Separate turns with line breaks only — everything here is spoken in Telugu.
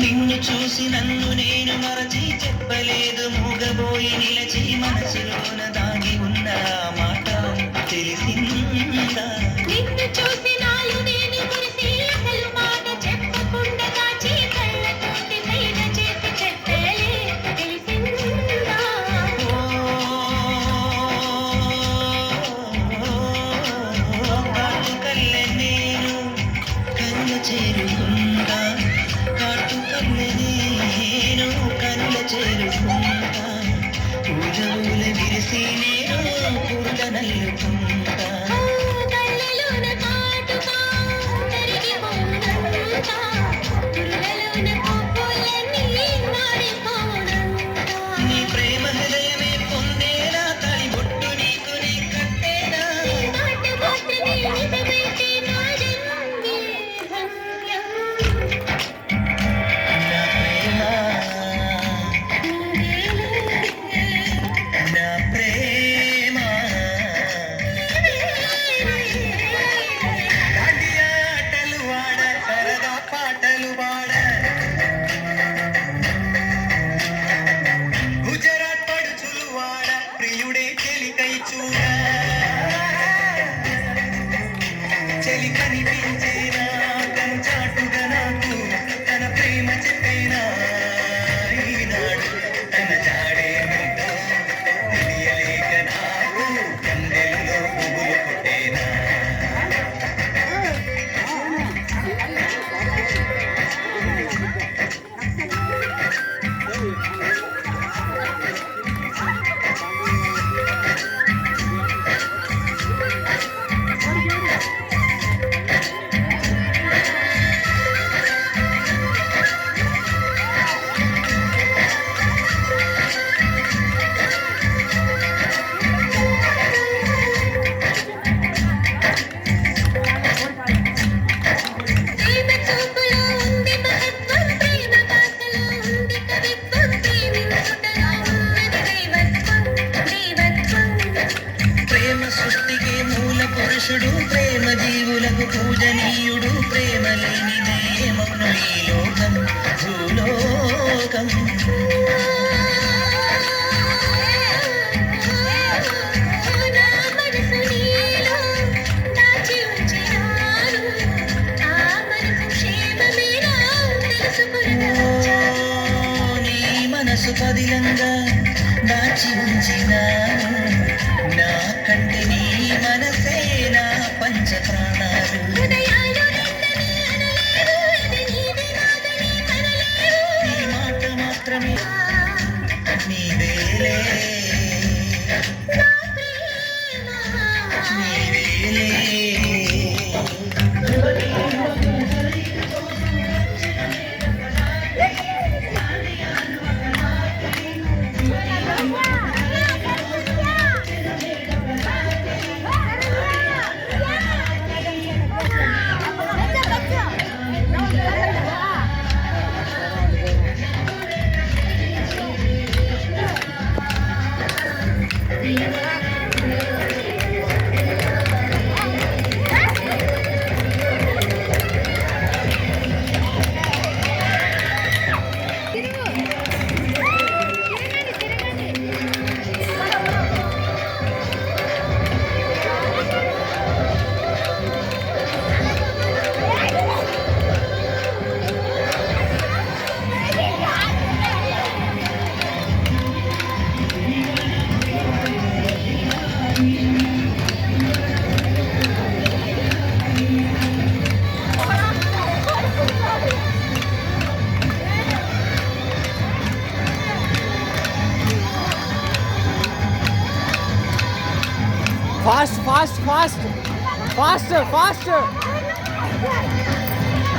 నిన్ను చూసి నన్ను నేను మరచి చెప్పలేదు మూగబోయి నిలచి మనసులోన దాగి ఉన్న మాట తెలిసిందా
నిన్ను చూసి నాలు నేను కురిసి అసలు మాట చెప్పకుండా దాచి కళ్ళతోటి సైగ చేసి చెప్పలే తెలిసిందా
కాటుకల్లె నేను కళ్ళ చేరుకుంటా కాటుకల్లె నేను కళ్ళ చేరుకుంటా పూజవుల విరిసి నేను పూల నల్లుకుంటా
కళ్ళలోన కాటుగా కరిగిపోనంతా పుల్లలోన పువ్వులన్నీ నాడిపోనంతా
నీ ప్రేమ హృదయమే పొందేనా తలి బొట్టు నీకు నీ కట్టేనా
నీ మాట మాత్రమే నిజమైతే నా జన్మే ధన్యం
నా ప్రేమ నా ప్రేమ దాండియా ఆటలు వాడ సరదా పాటలు వాడ గుజరాత్ పడుచులు వాడ ప్రియుడే చెలికై చూడ చెలి కనిపించేనా కంచాటుగా నాకు తన ప్రేమ చెప్పేనా ఈనాడు తన జాడేమిటో తెలియలేక నాకు కందెల్లో పువ్వులు పుట్టేనా
ప్రేమ చూపులో ఉంది మహత్వం ప్రేమ భాషలో ఉంది కవిత్వం ప్రేమించుటలో ఉన్నది దైవత్వం
ప్రేమ సృష్టికి మూల పురుషుడు ప్రేమ జీవులకు పూజనీయుడు ప్రేమ లేనిదే మౌన ఈ లోకం భూలోకం
నా మనసు నీలో దాచి ఉంచినాను ఆ మనసు క్షేమమేనా తెలుసుకున్నాను
నీ మనసు పదిలంగా దాచి ఉంచినాను నా కంటే నీ మనసే నా పంచ ప్రాణాలు
హృదయాలు నిన్నని అనలేదు ఇది నీది నాదని కనలేదు
నీ మాట మాత్రమే నీవేలే
నా ప్రేమ
నీవేలే
Faster.